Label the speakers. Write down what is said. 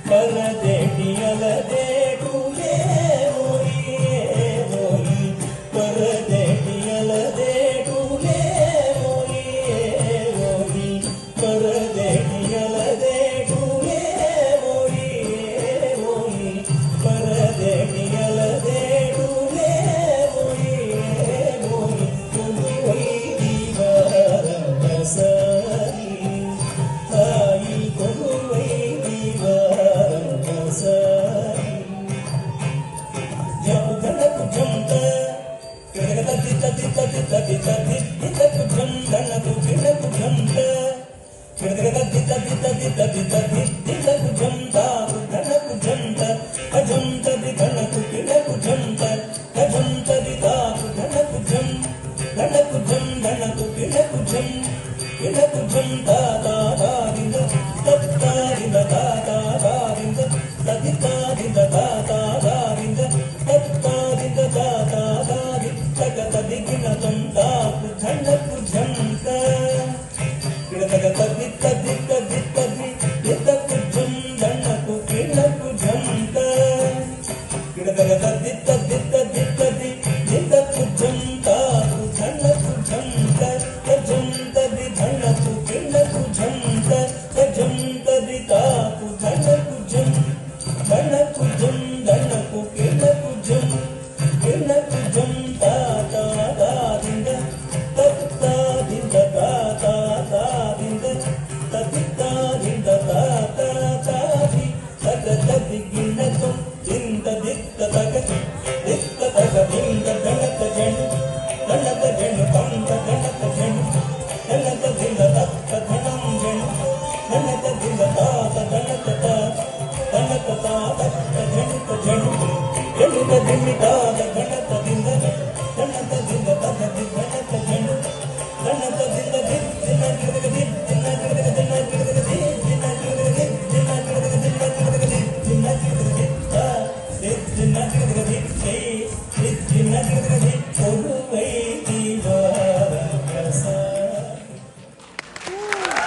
Speaker 1: Para de ధనకుజం ధనకు కిణకుజం కిణకుజం దాదారింద తత్తారింద దాదారింద తదితారింద దాదారింద తత్తారింద దాదారి తగతదిగినతం తాకు ధనకుజం కిణతగ తది తది తది తది ఇతకుజం ధనకు కిణకుజం కిణతగ తది తది తది తది ఇతకుజం తాకు ధనకుజం తజం తది ధనకు కిణకుజం తజం తది తాకు ధనకుజం ధనకుజం ధనకు కిణకుజం కిణకుజం తాతారింద తత్తారింద తాతారింద తదితారింద తాతారి తగతదిగినతం జింద దిత్తతగ దిత్తతగ జింద గణక జను గణక జను కంద గణక జను గణక జింద దత్త ధనం జను గణక జింద తాత గణక తా గణక తా దత్త జనుక జను జనుక జిమితా